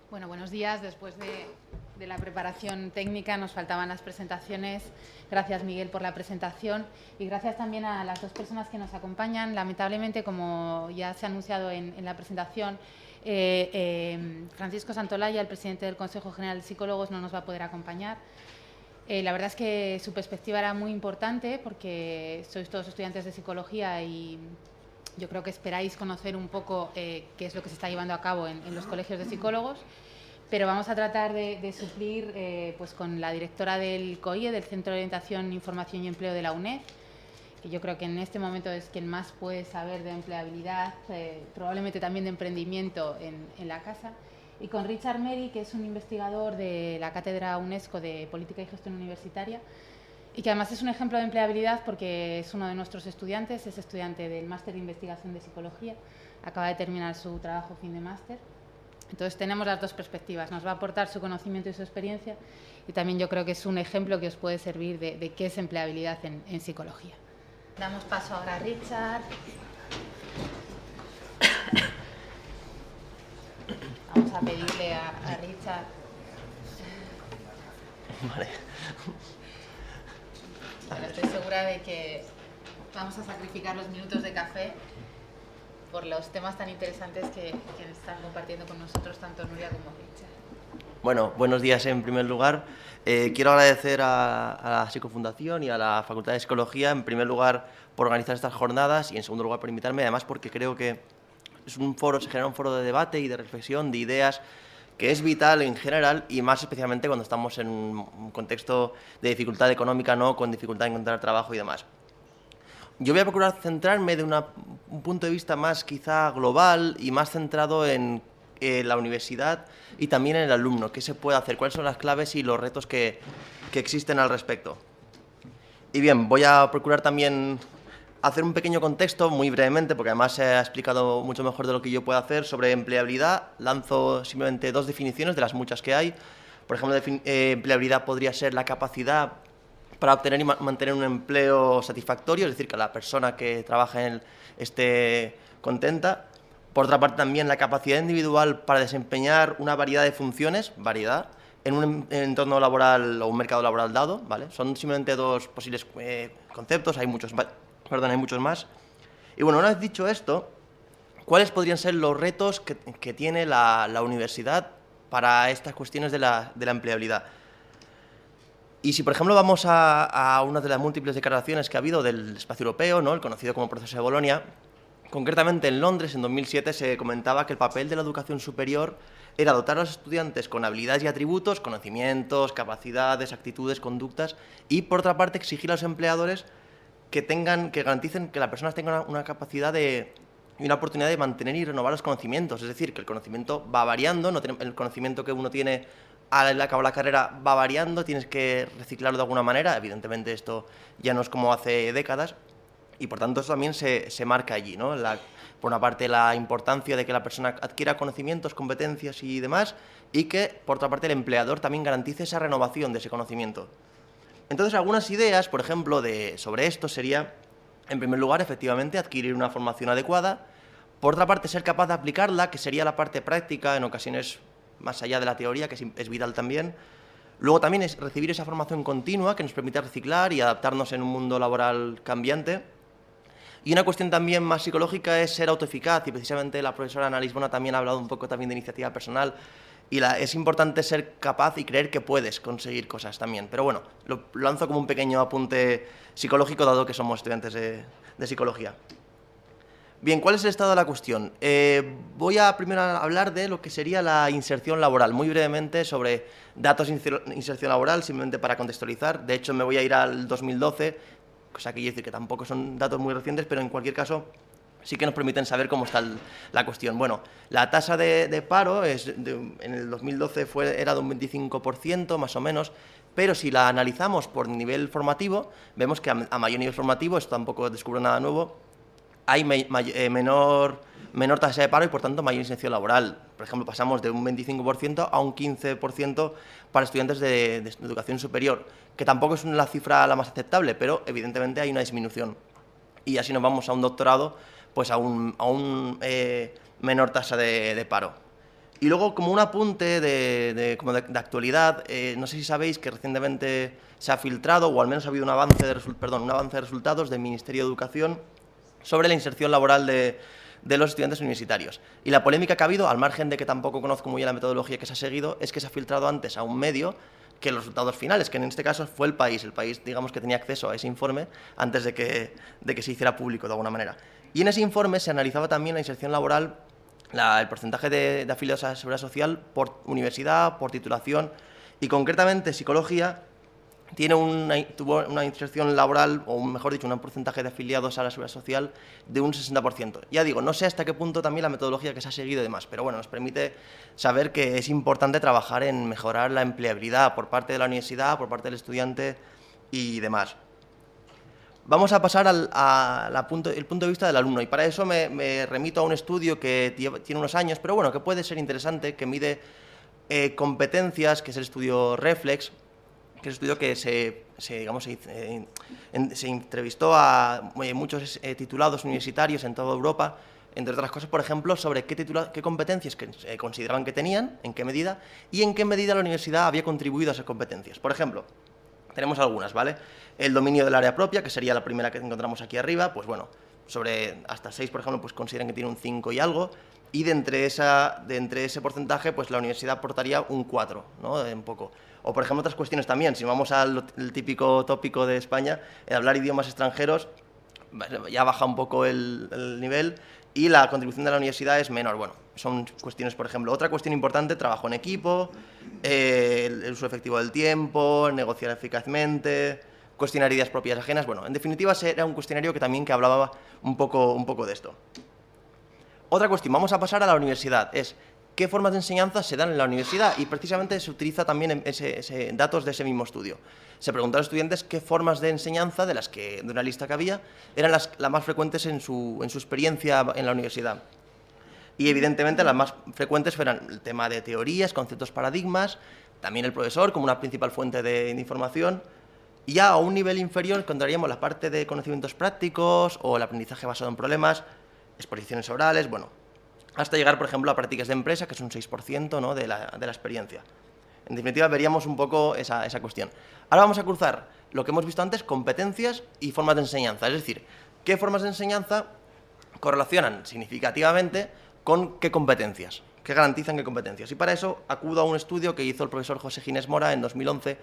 Bueno, buenos días. Después de la preparación técnica nos faltaban las presentaciones. Gracias, Miguel, por la presentación y gracias también a las dos personas que nos acompañan. Lamentablemente, como ya se ha anunciado en la presentación, Francisco Santolaya, el presidente del Consejo General de Psicólogos, no nos va a poder acompañar. La verdad es que su perspectiva era muy importante porque sois todos estudiantes de psicología y yo creo que esperáis conocer un poco qué es lo que se está llevando a cabo en los colegios de psicólogos, pero vamos a tratar de suplir pues con la directora del COIE, del Centro de Orientación, Información y Empleo de la UNED, que yo creo que en este momento es quien más puede saber de empleabilidad, probablemente también de emprendimiento en la casa, y con Richard Meri, que es un investigador de la Cátedra UNESCO de Política y Gestión Universitaria, y que además es un ejemplo de empleabilidad porque es uno de nuestros estudiantes, es estudiante del Máster de Investigación de Psicología, acaba de terminar su trabajo fin de máster. Entonces tenemos las dos perspectivas, nos va a aportar su conocimiento y su experiencia y también yo creo que es un ejemplo que os puede servir de qué es empleabilidad en psicología. Damos paso ahora a Richard. Vamos a pedirle a Richard. Vale. Bueno, estoy segura de que vamos a sacrificar los minutos de café por los temas tan interesantes que están compartiendo con nosotros tanto Nuria como Richard. Bueno, buenos días en primer lugar. Quiero agradecer a la Psicofundación y a la Facultad de Psicología, en primer lugar, por organizar estas jornadas y, en segundo lugar, por invitarme, además porque creo que es un foro, se genera un foro de debate y de reflexión, de ideas, que es vital en general y más especialmente cuando estamos en un contexto de dificultad económica, ¿no?, con dificultad en encontrar trabajo y demás. Yo voy a procurar centrarme de un punto de vista más quizá global y más centrado en la universidad y también en el alumno. ¿Qué se puede hacer? ¿Cuáles son las claves y los retos que existen al respecto? Y bien, voy a procurar también hacer un pequeño contexto, muy brevemente, porque además se ha explicado mucho mejor de lo que yo puedo hacer, sobre empleabilidad. Lanzo simplemente dos definiciones de las muchas que hay. Por ejemplo, empleabilidad podría ser la capacidad para obtener y mantener un empleo satisfactorio, es decir, que la persona que trabaja en él esté contenta. Por otra parte, también la capacidad individual para desempeñar una variedad de funciones, en un entorno laboral o un mercado laboral dado, ¿vale? Son simplemente dos posibles conceptos, hay muchos más. Y bueno, una vez dicho esto, ¿cuáles podrían ser los retos que tiene la universidad para estas cuestiones de la empleabilidad? Y si, por ejemplo, vamos a una de las múltiples declaraciones que ha habido del espacio europeo, ¿no?, el conocido como Proceso de Bolonia, concretamente en Londres, en 2007, se comentaba que el papel de la educación superior era dotar a los estudiantes con habilidades y atributos, conocimientos, capacidades, actitudes, conductas, y, por otra parte, exigir a los empleadores que garanticen que las personas tengan una capacidad y una oportunidad de mantener y renovar los conocimientos. Es decir, que el conocimiento va variando, el conocimiento que uno tiene al acabar la carrera va variando, tienes que reciclarlo de alguna manera. Evidentemente esto ya no es como hace décadas y por tanto eso también se marca allí, ¿no? Por una parte la importancia de que la persona adquiera conocimientos, competencias y demás, y que por otra parte el empleador también garantice esa renovación de ese conocimiento. Entonces algunas ideas, por ejemplo, sobre esto sería, en primer lugar, efectivamente, adquirir una formación adecuada. Por otra parte, ser capaz de aplicarla, que sería la parte práctica, en ocasiones más allá de la teoría, que es vital también. Luego también es recibir esa formación continua que nos permite reciclar y adaptarnos en un mundo laboral cambiante. Y una cuestión también más psicológica es ser autoeficaz, y precisamente la profesora Ana Lisbona también ha hablado un poco también de iniciativa personal, y es importante ser capaz y creer que puedes conseguir cosas también. Pero bueno, lo lanzo como un pequeño apunte psicológico, dado que somos estudiantes de psicología. Bien, ¿cuál es el estado de la cuestión? Voy a primero hablar de lo que sería la inserción laboral, muy brevemente sobre datos de inserción laboral, simplemente para contextualizar. De hecho, me voy a ir al 2012, cosa que quiere decir que tampoco son datos muy recientes, pero en cualquier caso sí que nos permiten saber cómo está la cuestión. Bueno, la tasa de paro en el 2012 era de un 25%, más o menos, pero si la analizamos por nivel formativo, vemos que a mayor nivel formativo, esto tampoco descubro nada nuevo, hay menor tasa de paro y, por tanto, mayor inserción laboral. Por ejemplo, pasamos de un 25% a un 15% para estudiantes de educación superior, que tampoco es la cifra la más aceptable, pero evidentemente hay una disminución. Y así nos vamos a un doctorado, pues a un menor tasa de paro. Y luego, como un apunte como de actualidad, no sé si sabéis que recientemente se ha filtrado, o al menos ha habido un avance de resultados del Ministerio de Educación sobre la inserción laboral de los estudiantes universitarios. Y la polémica que ha habido, al margen de que tampoco conozco muy bien la metodología que se ha seguido, es que se ha filtrado antes a un medio que los resultados finales, que en este caso fue el país, digamos, que tenía acceso a ese informe antes de que se hiciera público de alguna manera. Y en ese informe se analizaba también la inserción laboral, el porcentaje de afiliados a la Seguridad Social por universidad, por titulación, y concretamente psicología tuvo una inserción laboral, o mejor dicho, un porcentaje de afiliados a la Seguridad Social de un 60%. Ya digo, no sé hasta qué punto también la metodología que se ha seguido y demás, pero bueno, nos permite saber que es importante trabajar en mejorar la empleabilidad por parte de la universidad, por parte del estudiante y demás. Vamos a pasar el punto de vista del alumno, y para eso me remito a un estudio que tiene unos años, pero bueno, que puede ser interesante, que mide competencias, que es el estudio Reflex, que es un estudio que se entrevistó a muchos titulados universitarios en toda Europa, entre otras cosas, por ejemplo, sobre qué competencias consideraban que tenían, en qué medida, y en qué medida la universidad había contribuido a esas competencias. Por ejemplo, tenemos algunas, ¿vale? El dominio del área propia, que sería la primera que encontramos aquí arriba, pues bueno, sobre hasta 6, por ejemplo, pues consideran que tiene un 5 y algo, y de entre ese porcentaje, pues la universidad aportaría un 4, ¿no? Un poco. O, por ejemplo, otras cuestiones también, si vamos al típico tópico de España, hablar idiomas extranjeros, ya baja un poco el nivel, y la contribución de la universidad es menor. Bueno, son cuestiones, por ejemplo. Otra cuestión importante, trabajo en equipo, el uso efectivo del tiempo, negociar eficazmente, cuestionar ideas propias ajenas. Bueno, en definitiva, era un cuestionario que hablaba un poco de esto. Otra cuestión, vamos a pasar a la universidad, es qué formas de enseñanza se dan en la universidad, y precisamente se utiliza también datos de ese mismo estudio. Se preguntó a los estudiantes qué formas de enseñanza, de una lista que había, eran las más frecuentes en su experiencia en la universidad. Y evidentemente las más frecuentes fueran el tema de teorías, conceptos, paradigmas, también el profesor como una principal fuente de información. Y ya a un nivel inferior encontraríamos la parte de conocimientos prácticos o el aprendizaje basado en problemas, exposiciones orales, bueno, hasta llegar, por ejemplo, a prácticas de empresa, que es un 6%, ¿no?, de la experiencia. En definitiva, veríamos un poco esa cuestión. Ahora vamos a cruzar lo que hemos visto antes, competencias y formas de enseñanza. Es decir, qué formas de enseñanza correlacionan significativamente con qué competencias, qué garantizan qué competencias. Y para eso acudo a un estudio que hizo el profesor José Ginés Mora en 2011,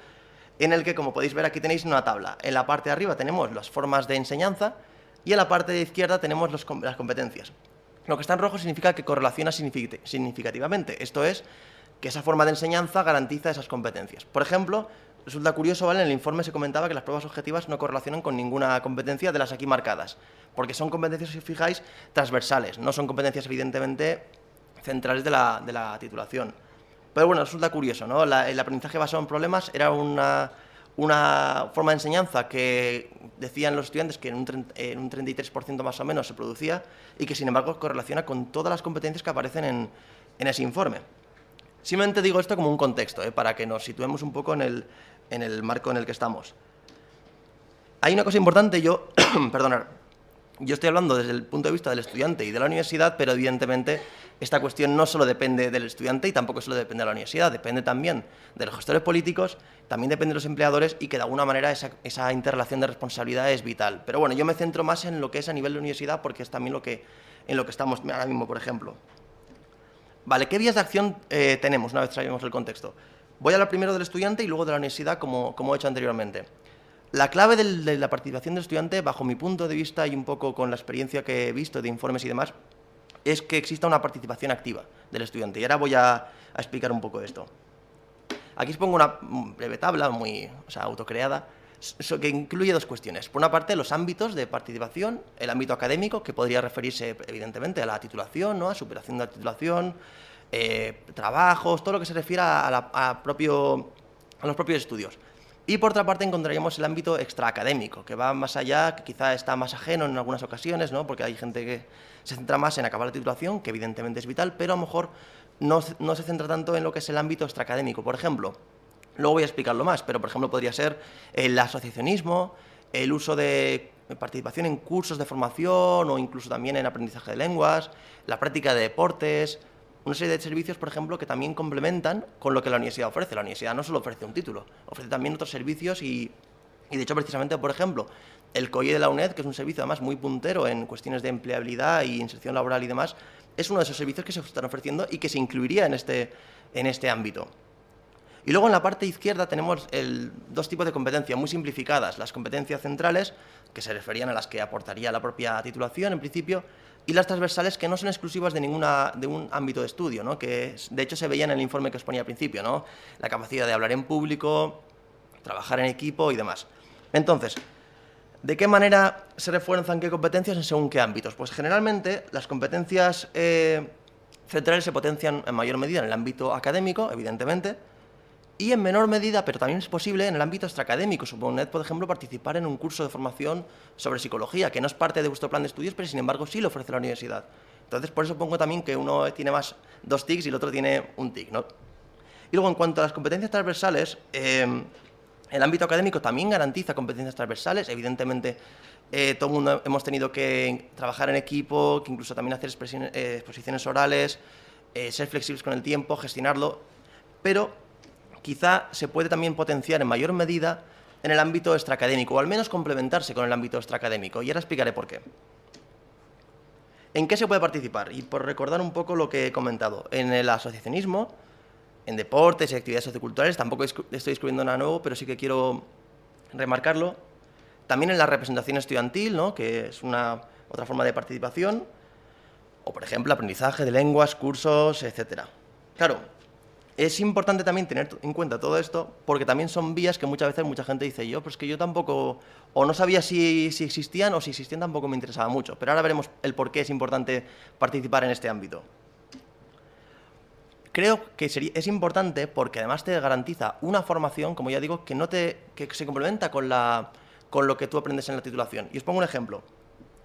en el que, como podéis ver, aquí tenéis una tabla. En la parte de arriba tenemos las formas de enseñanza y en la parte de izquierda tenemos las competencias. Lo que está en rojo significa que correlaciona significativamente. Esto es, que esa forma de enseñanza garantiza esas competencias. Por ejemplo, resulta curioso, ¿vale? En el informe se comentaba que las pruebas objetivas no correlacionan con ninguna competencia de las aquí marcadas, porque son competencias, si os fijáis, transversales, no son competencias, evidentemente, centrales de la titulación. Pero bueno, resulta curioso, ¿no? El aprendizaje basado en problemas era una forma de enseñanza que decían los estudiantes que en un 33% más o menos se producía, y que sin embargo correlaciona con todas las competencias que aparecen en ese informe. Simplemente digo esto como un contexto, para que nos situemos un poco en el marco en el que estamos. Hay una cosa importante, perdonad, yo estoy hablando desde el punto de vista del estudiante y de la universidad, pero evidentemente esta cuestión no solo depende del estudiante y tampoco solo depende de la universidad, depende también de los gestores políticos, también depende de los empleadores, y que de alguna manera esa interrelación de responsabilidad es vital. Pero bueno, yo me centro más en lo que es a nivel de universidad, porque es también en lo que estamos ahora mismo, por ejemplo. Vale, ¿qué vías de acción tenemos una vez sabemos el contexto? Voy a hablar primero del estudiante y luego de la universidad, como he hecho anteriormente. La clave de la participación del estudiante, bajo mi punto de vista y un poco con la experiencia que he visto de informes y demás, es que exista una participación activa del estudiante. Y ahora voy a explicar un poco esto. Aquí os pongo una breve tabla, autocreada, que incluye dos cuestiones. Por una parte, los ámbitos de participación, el ámbito académico, que podría referirse evidentemente a la titulación, ¿no?, a superación de la titulación, trabajos, todo lo que se refiere a los propios estudios. Y por otra parte encontraríamos el ámbito extraacadémico, que va más allá, que quizá está más ajeno en algunas ocasiones, ¿no?, porque hay gente que se centra más en acabar la titulación, que evidentemente es vital, pero a lo mejor no se centra tanto en lo que es el ámbito extraacadémico. Por ejemplo, luego voy a explicarlo más, pero por ejemplo podría ser el asociacionismo, el uso de participación en cursos de formación o incluso también en aprendizaje de lenguas, la práctica de deportes, una serie de servicios, por ejemplo, que también complementan con lo que la universidad ofrece. La universidad no solo ofrece un título, ofrece también otros servicios y de hecho, precisamente, por ejemplo, el COIE de la UNED, que es un servicio además muy puntero en cuestiones de empleabilidad y inserción laboral y demás, es uno de esos servicios que se están ofreciendo y que se incluiría en este ámbito. Y luego en la parte izquierda tenemos dos tipos de competencias muy simplificadas, las competencias centrales, que se referían a las que aportaría la propia titulación en principio, y las transversales, que no son exclusivas de un ámbito de estudio, ¿no? Que de hecho se veía en el informe que os ponía al principio, ¿no? La capacidad de hablar en público, trabajar en equipo y demás. Entonces, ¿de qué manera se refuerzan qué competencias en según qué ámbitos? Pues generalmente las competencias centrales se potencian en mayor medida en el ámbito académico, evidentemente, y en menor medida, pero también es posible, en el ámbito extraacadémico. Suponed, por ejemplo, participar en un curso de formación sobre psicología, que no es parte de vuestro plan de estudios, pero sin embargo sí lo ofrece la universidad. Entonces, por eso pongo también que uno tiene más 2 tics y el otro tiene un tic, ¿no? Y luego, en cuanto a las competencias transversales, el ámbito académico también garantiza competencias transversales. Evidentemente, todo el mundo hemos tenido que trabajar en equipo, que incluso también hacer exposiciones orales, ser flexibles con el tiempo, gestionarlo, pero quizá se puede también potenciar en mayor medida en el ámbito extraacadémico, o al menos complementarse con el ámbito extraacadémico, y ahora explicaré por qué. ¿En qué se puede participar? Y por recordar un poco lo que he comentado, en el asociacionismo, en deportes y actividades socioculturales, tampoco estoy descubriendo nada nuevo, pero sí que quiero remarcarlo. También en la representación estudiantil, ¿no? Que es otra forma de participación, o por ejemplo, aprendizaje de lenguas, cursos, etc. Claro, es importante también tener en cuenta todo esto, porque también son vías que muchas veces mucha gente dice, pues que yo tampoco, o no sabía si existían, o si existían tampoco me interesaba mucho, pero ahora veremos el por qué es importante participar en este ámbito. Creo que es importante porque además te garantiza una formación, como ya digo, que se complementa con lo que tú aprendes en la titulación. Y os pongo un ejemplo.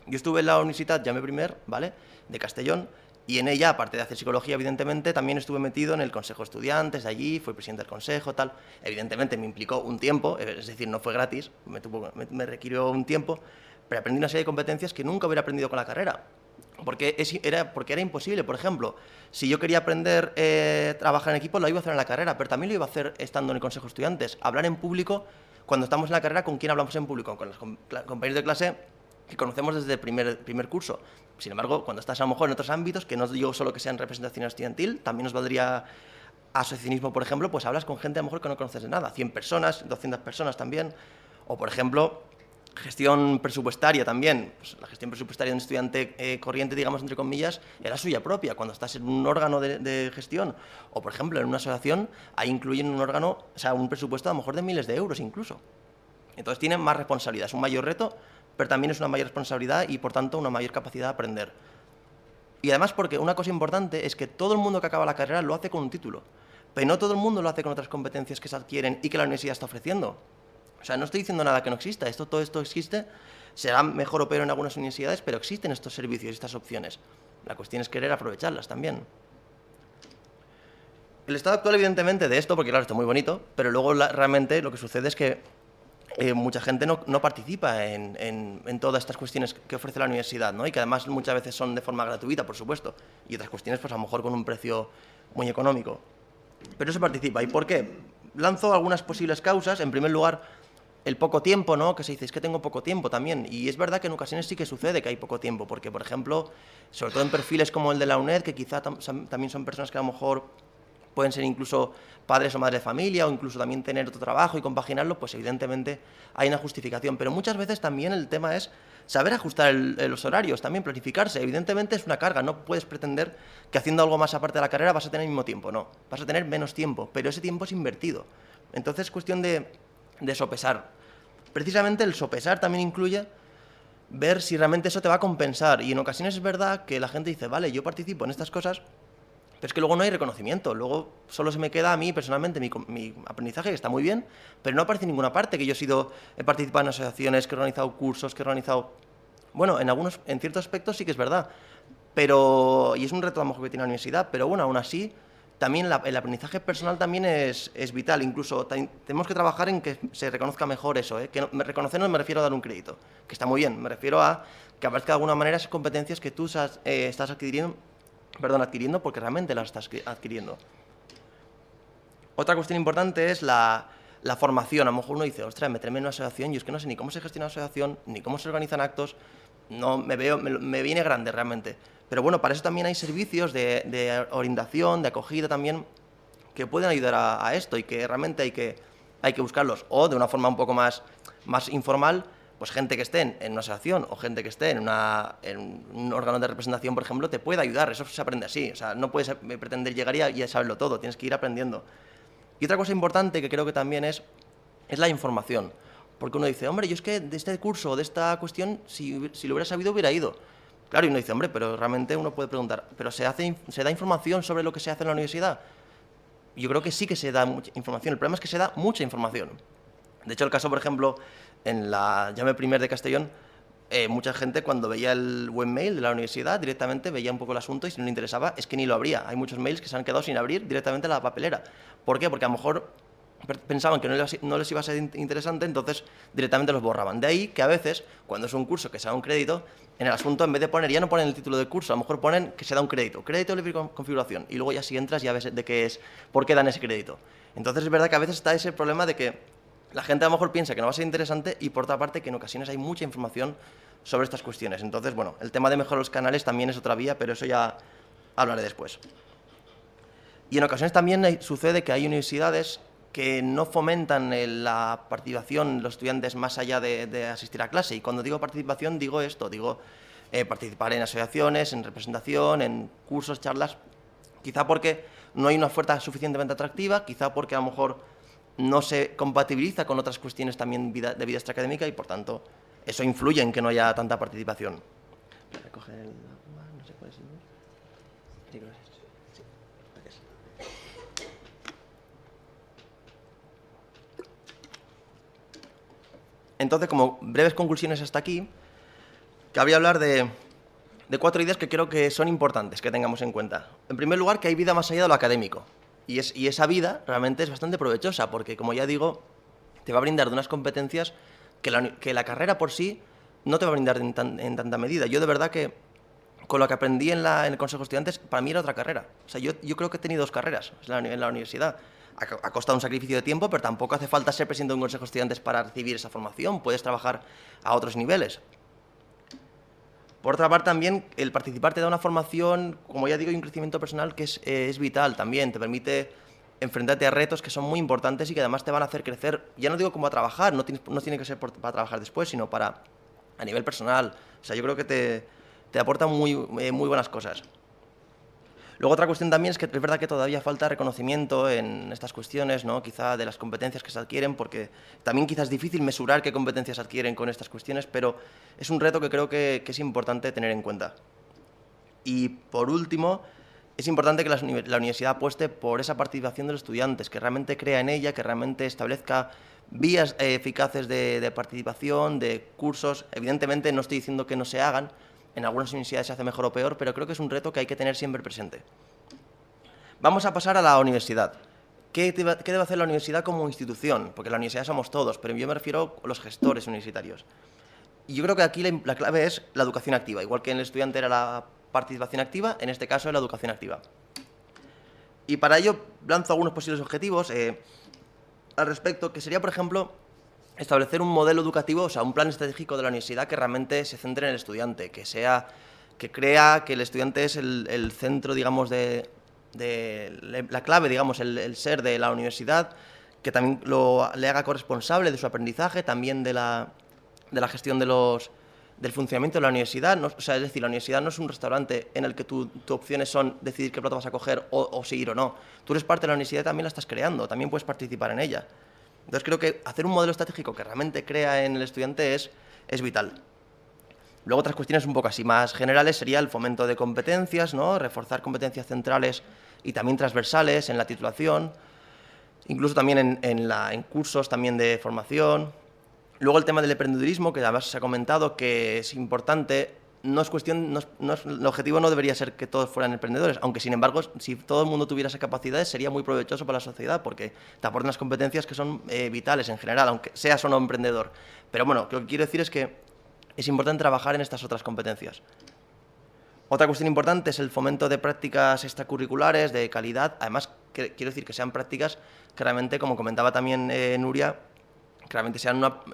Yo estuve en la Universitat Jaume I, ¿vale?, de Castellón, y en ella, aparte de hacer psicología, evidentemente, también estuve metido en el consejo de estudiantes de allí, fui presidente del consejo, tal. Evidentemente me implicó un tiempo, es decir, no fue gratis, me requirió un tiempo, pero aprendí una serie de competencias que nunca hubiera aprendido con la carrera. Porque era imposible. Por ejemplo, si yo quería aprender a trabajar en equipo, lo iba a hacer en la carrera, pero también lo iba a hacer estando en el consejo de estudiantes. Hablar en público, cuando estamos en la carrera, ¿con quién hablamos en público? Con los compañeros de clase que conocemos desde el primer curso. Sin embargo, cuando estás a lo mejor en otros ámbitos, que no digo solo que sean representación estudiantil, también nos valdría asociacionismo, por ejemplo, pues hablas con gente a lo mejor que no conoces de nada, 100 personas, 200 personas también, o por ejemplo, gestión presupuestaria también. Pues la gestión presupuestaria de un estudiante corriente, digamos, entre comillas, era suya propia. Cuando estás en un órgano de gestión, o por ejemplo en una asociación, ahí incluyen un órgano, o sea, un presupuesto a lo mejor de miles de euros incluso. Entonces tienen más responsabilidad, es un mayor reto, pero también es una mayor responsabilidad y por tanto una mayor capacidad de aprender. Y además porque una cosa importante es que todo el mundo que acaba la carrera lo hace con un título, pero no todo el mundo lo hace con otras competencias que se adquieren y que la universidad está ofreciendo. O sea, no estoy diciendo nada que no exista, todo esto existe, será mejor o peor en algunas universidades, pero existen estos servicios y estas opciones. La cuestión es querer aprovecharlas también. El estado actual, evidentemente, de esto, porque claro, esto es muy bonito, pero luego realmente lo que sucede es que mucha gente no participa en todas estas cuestiones que ofrece la universidad, ¿no? Y que además muchas veces son de forma gratuita, por supuesto, y otras cuestiones pues a lo mejor con un precio muy económico. Pero se participa. ¿Y por qué? Lanzo algunas posibles causas. En primer lugar, el poco tiempo, ¿no? Que se dice, es que tengo poco tiempo también. Y es verdad que en ocasiones sí que sucede que hay poco tiempo, porque, por ejemplo, sobre todo en perfiles como el de la UNED, que quizá también son personas que a lo mejor pueden ser incluso padres o madres de familia, o incluso también tener otro trabajo y compaginarlo, pues evidentemente hay una justificación. Pero muchas veces también el tema es saber ajustar los horarios, también planificarse. Evidentemente es una carga, no puedes pretender que haciendo algo más aparte de la carrera vas a tener el mismo tiempo, no. Vas a tener menos tiempo, pero ese tiempo es invertido. Entonces es cuestión de sopesar. Precisamente el sopesar también incluye ver si realmente eso te va a compensar. Y en ocasiones es verdad que la gente dice, vale, yo participo en estas cosas, pero es que luego no hay reconocimiento. Luego solo se me queda a mí personalmente mi aprendizaje, que está muy bien, pero no aparece en ninguna parte que yo he participado en asociaciones, que he organizado cursos, que he organizado... Bueno, en ciertos aspectos sí que es verdad, y es un reto a lo mejor que tiene la universidad, pero bueno, aún así, también el aprendizaje personal también es vital. Incluso tenemos que trabajar en que se reconozca mejor eso, ¿eh? Reconocer no me refiero a dar un crédito, que está muy bien, me refiero a que aparezca de alguna manera esas competencias que tú estás adquiriendo adquiriendo porque realmente las estás adquiriendo. Otra cuestión importante es la formación. A lo mejor uno dice, ostras, meterme en una asociación, yo es que no sé ni cómo se gestiona una asociación, ni cómo se organizan actos, no me viene grande realmente. Pero bueno, para eso también hay servicios de orientación, de acogida también, que pueden ayudar a esto y que realmente hay que buscarlos. O de una forma un poco más informal, pues gente que esté en una asociación o gente que esté en un órgano de representación, por ejemplo, te puede ayudar. Eso se aprende así. O sea, no puedes pretender llegar y saberlo todo, tienes que ir aprendiendo. Y otra cosa importante que creo que también es la información. Porque uno dice, hombre, yo es que de este curso o de esta cuestión, si lo hubiera sabido, hubiera ido. Claro, y uno dice, hombre, pero realmente uno puede preguntar, ¿pero se da información sobre lo que se hace en la universidad? Yo creo que sí que se da mucha información. El problema es que se da mucha información. De hecho, el caso, por ejemplo, en la Llame Primer de Castellón, mucha gente cuando veía el webmail de la universidad directamente veía un poco el asunto y si no le interesaba es que ni lo abría. Hay muchos mails que se han quedado sin abrir directamente a la papelera. ¿Por qué? Porque a lo mejor pensaban que no les iba a ser interesante, entonces directamente los borraban. De ahí que a veces, cuando es un curso que se da un crédito, en el asunto, en vez de poner, ya no ponen el título del curso, a lo mejor ponen que se da un crédito de libre configuración, y luego ya si entras ya ves de qué es, por qué dan ese crédito. Entonces es verdad que a veces está ese problema de que la gente a lo mejor piensa que no va a ser interesante y por otra parte que en ocasiones hay mucha información sobre estas cuestiones. Entonces, bueno, el tema de mejorar los canales también es otra vía, pero eso ya hablaré después. Y en ocasiones también sucede que hay universidades que no fomentan la participación de los estudiantes más allá de asistir a clase. Y cuando digo participación digo esto, digo participar en asociaciones, en representación, en cursos, charlas, quizá porque no hay una oferta suficientemente atractiva, quizá porque a lo mejor no se compatibiliza con otras cuestiones también de vida extraacadémica y por tanto eso influye en que no haya tanta participación. Voy a recoger el agua, no sé cuál es el número. Sí, creo que es. Sí, gracias. Entonces, como breves conclusiones hasta aquí, cabría hablar de 4 ideas que creo que son importantes que tengamos en cuenta. En primer lugar, que hay vida más allá de lo académico. Y esa vida realmente es bastante provechosa, porque, como ya digo, te va a brindar de unas competencias que la carrera por sí no te va a brindar en tanta medida. Yo de verdad que con lo que aprendí en el Consejo de Estudiantes, para mí era otra carrera. O sea, yo creo que he tenido 2 carreras en la universidad. Ha costado un sacrificio de tiempo, pero tampoco hace falta ser presidente de un Consejo de Estudiantes para recibir esa formación. Puedes trabajar a otros niveles. Por otra parte, también el participar te da una formación, como ya digo, y un crecimiento personal que es vital también. Te permite enfrentarte a retos que son muy importantes y que además te van a hacer crecer. Ya no digo como a trabajar, no tiene que ser para trabajar después, sino a nivel personal. O sea, yo creo que te aporta muy buenas cosas. Luego otra cuestión también es que es verdad que todavía falta reconocimiento en estas cuestiones, ¿no? Quizá de las competencias que se adquieren, porque también quizás es difícil mesurar qué competencias se adquieren con estas cuestiones, pero es un reto que creo que es importante tener en cuenta. Y por último, es importante que la universidad apueste por esa participación de los estudiantes, que realmente crea en ella, que realmente establezca vías eficaces de participación, de cursos. Evidentemente no estoy diciendo que no se hagan, en algunas universidades se hace mejor o peor, pero creo que es un reto que hay que tener siempre presente. Vamos a pasar a la universidad. ¿Qué debe hacer la universidad como institución? Porque la universidad somos todos, pero yo me refiero a los gestores universitarios. Y yo creo que aquí la clave es la educación activa. Igual que en el estudiante era la participación activa, en este caso es la educación activa. Y para ello lanzo algunos posibles objetivos al respecto, que sería, por ejemplo, establecer un modelo educativo, o sea, un plan estratégico de la universidad que realmente se centre en el estudiante, que crea que el estudiante es el centro, digamos, la clave, digamos, el ser de la universidad, que también le haga corresponsable de su aprendizaje, también de la gestión del funcionamiento de la universidad. No, o sea, es decir, la universidad no es un restaurante en el que tus opciones son decidir qué plato vas a coger o seguir o no. Tú eres parte de la universidad y también la estás creando, también puedes participar en ella. Entonces creo que hacer un modelo estratégico que realmente crea en el estudiante es vital. Luego otras cuestiones un poco así más generales sería el fomento de competencias, ¿no? Reforzar competencias centrales y también transversales en la titulación, incluso también en cursos también de formación. Luego el tema del emprendedurismo, que además se ha comentado que es importante. El objetivo no debería ser que todos fueran emprendedores, aunque sin embargo, si todo el mundo tuviera esas capacidades, sería muy provechoso para la sociedad, porque te aportan unas competencias que son vitales en general, aunque seas o no emprendedor. Pero bueno, lo que quiero decir es que es importante trabajar en estas otras competencias. Otra cuestión importante es el fomento de prácticas extracurriculares de calidad. Además, quiero decir que sean prácticas que realmente, como comentaba también Nuria, que realmente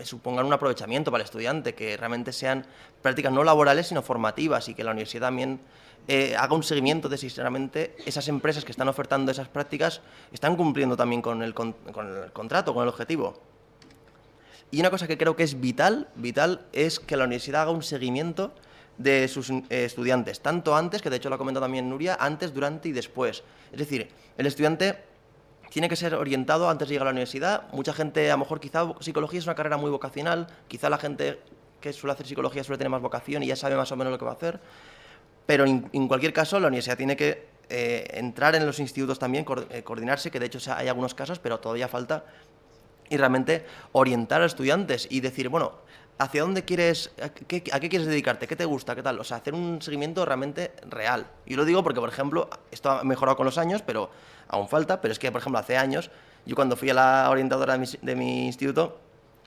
supongan un aprovechamiento para el estudiante, que realmente sean prácticas no laborales, sino formativas, y que la universidad también haga un seguimiento de si realmente esas empresas que están ofertando esas prácticas están cumpliendo también con el contrato, con el objetivo. Y una cosa que creo que es vital es que la universidad haga un seguimiento de sus estudiantes, tanto antes, que de hecho lo ha comentado también Nuria, antes, durante y después. Es decir, el estudiante tiene que ser orientado antes de llegar a la universidad. Mucha gente, a lo mejor, quizá psicología es una carrera muy vocacional, quizá la gente que suele hacer psicología suele tener más vocación y ya sabe más o menos lo que va a hacer, pero en cualquier caso la universidad tiene que entrar en los institutos también, coordinarse, que de hecho hay algunos casos, pero todavía falta, y realmente orientar a estudiantes y decir, bueno, ¿hacia dónde quieres, a qué quieres dedicarte? ¿Qué te gusta? ¿Qué tal? O sea, hacer un seguimiento realmente real. Y lo digo porque, por ejemplo, esto ha mejorado con los años, pero aún falta. Pero es que, por ejemplo, hace años, yo cuando fui a la orientadora de mi instituto,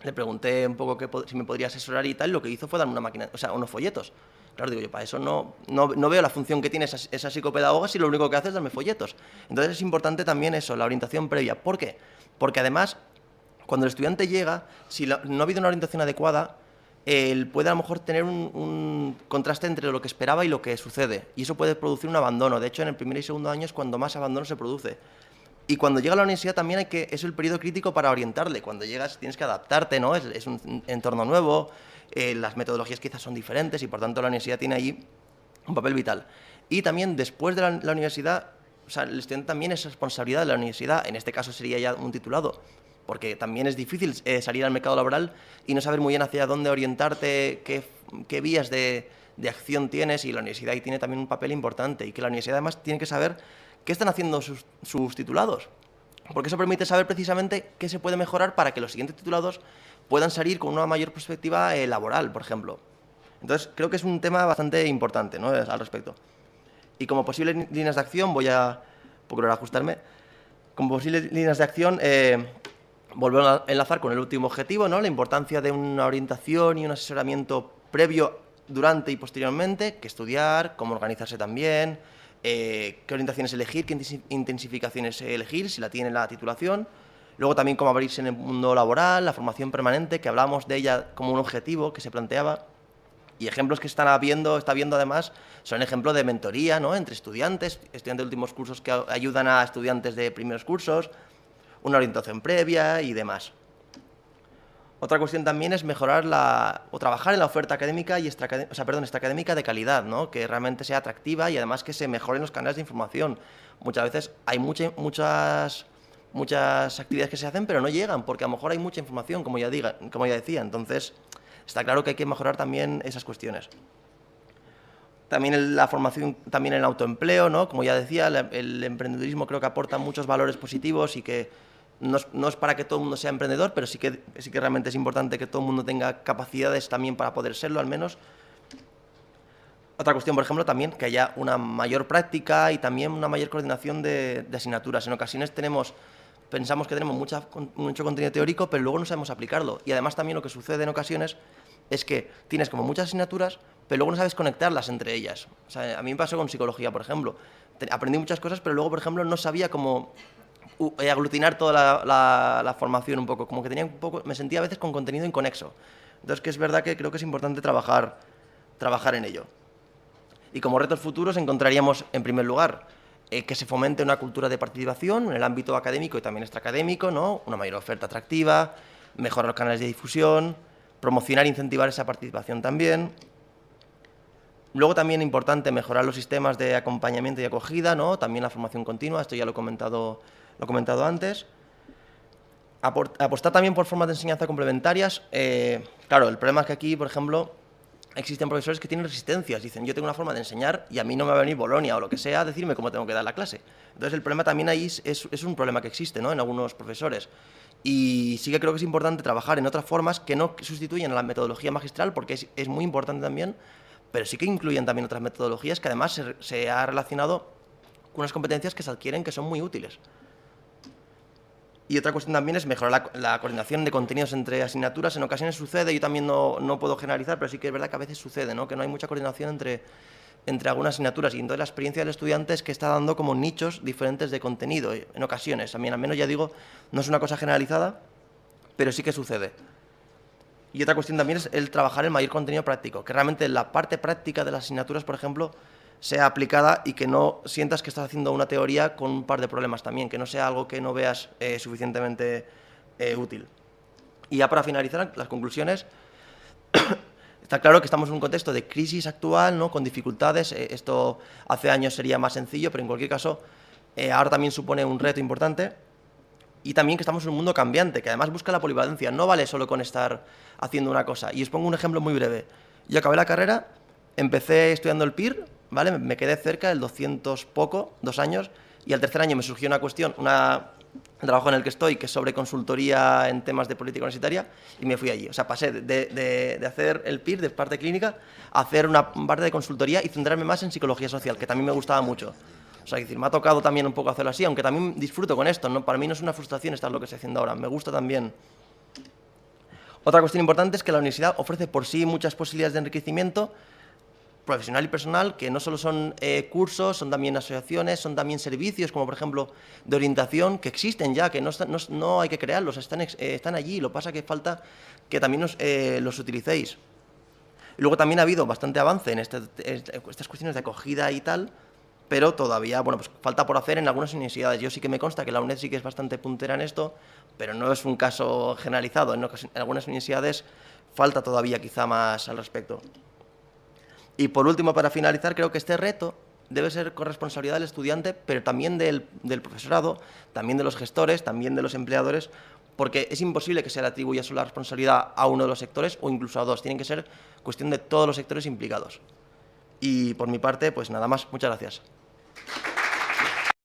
le pregunté un poco si me podría asesorar y tal, y lo que hizo fue darme una máquina, o sea, unos folletos. Claro, digo yo, para eso no veo la función que tiene esa psicopedagoga si lo único que hace es darme folletos. Entonces es importante también eso, la orientación previa. ¿Por qué? Porque además, cuando el estudiante llega, si no ha habido una orientación adecuada, él puede a lo mejor tener un contraste entre lo que esperaba y lo que sucede. Y eso puede producir un abandono. De hecho, en el primer y segundo año es cuando más abandono se produce. Y cuando llega a la universidad también es el periodo crítico para orientarle. Cuando llegas tienes que adaptarte, ¿no? Es un entorno nuevo, las metodologías quizás son diferentes y por tanto la universidad tiene ahí un papel vital. Y también después de la universidad, o sea, el estudiante también es responsabilidad de la universidad. En este caso sería ya un titulado, porque también es difícil salir al mercado laboral y no saber muy bien hacia dónde orientarte, qué vías de acción tienes, y la universidad ahí tiene también un papel importante, y que la universidad además tiene que saber qué están haciendo sus titulados, porque eso permite saber precisamente qué se puede mejorar para que los siguientes titulados puedan salir con una mayor perspectiva laboral, por ejemplo. Entonces, creo que es un tema bastante importante, ¿no?, al respecto. Y como posibles líneas de acción, voy a procurar ajustarme, como posibles líneas de acción, volver a enlazar con el último objetivo, ¿no?, la importancia de una orientación y un asesoramiento previo, durante y posteriormente, qué estudiar, cómo organizarse también, qué orientaciones elegir, qué intensificaciones elegir, si la tiene la titulación. Luego también cómo abrirse en el mundo laboral, la formación permanente, que hablamos de ella como un objetivo que se planteaba. Y ejemplos que está viendo además son ejemplos de mentoría, ¿no?, entre estudiantes de últimos cursos que ayudan a estudiantes de primeros cursos, una orientación previa y demás. Otra cuestión también es mejorar o trabajar en la oferta académica y extraacadémica de calidad, ¿no?, que realmente sea atractiva y además que se mejoren los canales de información. Muchas veces hay muchas actividades que se hacen pero no llegan porque a lo mejor hay mucha información, como ya decía. Entonces, está claro que hay que mejorar también esas cuestiones. También la formación, también el autoempleo, ¿no?, como ya decía, el emprendedurismo creo que aporta muchos valores positivos y que no es para que todo el mundo sea emprendedor, pero sí que realmente es importante que todo el mundo tenga capacidades también para poder serlo, al menos. Otra cuestión, por ejemplo, también que haya una mayor práctica y también una mayor coordinación de asignaturas. En ocasiones pensamos que tenemos mucho contenido teórico, pero luego no sabemos aplicarlo. Y además también lo que sucede en ocasiones es que tienes como muchas asignaturas, pero luego no sabes conectarlas entre ellas. O sea, a mí me pasó con psicología, por ejemplo. Aprendí muchas cosas, pero luego, por ejemplo, no sabía cómo aglutinar toda la formación un poco. Como que me sentía a veces con contenido inconexo. Entonces, que es verdad que creo que es importante trabajar en ello. Y como retos futuros encontraríamos, en primer lugar, que se fomente una cultura de participación en el ámbito académico y también extraacadémico, ¿no?, una mayor oferta atractiva, mejorar los canales de difusión, promocionar e incentivar esa participación también. Luego también importante mejorar los sistemas de acompañamiento y acogida, ¿no?, también la formación continua, esto ya lo he comentado antes. Apostar también por formas de enseñanza complementarias. Claro, el problema es que aquí, por ejemplo, existen profesores que tienen resistencias. Dicen, yo tengo una forma de enseñar y a mí no me va a venir Bolonia o lo que sea a decirme cómo tengo que dar la clase. Entonces, el problema también ahí es un problema que existe, ¿no?, en algunos profesores. Y sí que creo que es importante trabajar en otras formas que no sustituyen a la metodología magistral, porque es muy importante también, pero sí que incluyen también otras metodologías que además se ha relacionado con unas competencias que se adquieren que son muy útiles. Y otra cuestión también es mejorar la coordinación de contenidos entre asignaturas. En ocasiones sucede, yo también no puedo generalizar, pero sí que es verdad que a veces sucede, ¿no?, que no hay mucha coordinación entre algunas asignaturas, y entonces la experiencia del estudiante es que está dando como nichos diferentes de contenido, en ocasiones. También, al menos ya digo, no es una cosa generalizada, pero sí que sucede. Y otra cuestión también es el trabajar el mayor contenido práctico, que realmente la parte práctica de las asignaturas, por ejemplo, sea aplicada y que no sientas que estás haciendo una teoría con un par de problemas también, que no sea algo que no veas suficientemente útil. Y ya para finalizar, las conclusiones. Está claro que estamos en un contexto de crisis actual, ¿no?, con dificultades. Esto hace años sería más sencillo, pero en cualquier caso ahora también supone un reto importante. Y también que estamos en un mundo cambiante, que además busca la polivalencia. No vale solo con estar haciendo una cosa. Y os pongo un ejemplo muy breve. Yo acabé la carrera, empecé estudiando el PIR, ¿vale? Me quedé cerca del 200 poco, 2 años, y al tercer año me surgió una cuestión, el trabajo en el que estoy, que es sobre consultoría en temas de política universitaria, y me fui allí. O sea, pasé de hacer el PIR, de parte clínica, a hacer una parte de consultoría y centrarme más en psicología social, que también me gustaba mucho. O sea, es decir, me ha tocado también un poco hacerlo así, aunque también disfruto con esto, ¿no? Para mí no es una frustración estar lo que estoy haciendo ahora, me gusta también. Otra cuestión importante es que la universidad ofrece por sí muchas posibilidades de enriquecimiento profesional y personal, que no solo son cursos, son también asociaciones, son también servicios, como por ejemplo de orientación, que existen ya, que no hay que crearlos, están allí, lo que pasa que falta que también los utilicéis. Y luego también ha habido bastante avance en estas cuestiones de acogida y tal, pero todavía, bueno, pues falta por hacer en algunas universidades. Yo sí que me consta que la UNED sí que es bastante puntera en esto, pero no es un caso generalizado. En algunas universidades falta todavía quizá más al respecto. Y por último, para finalizar, creo que este reto debe ser corresponsabilidad del estudiante, pero también del profesorado, también de los gestores, también de los empleadores, porque es imposible que se le atribuya solo la responsabilidad a uno de los sectores o incluso a dos. Tienen que ser cuestión de todos los sectores implicados. Y por mi parte, pues nada más. Muchas gracias.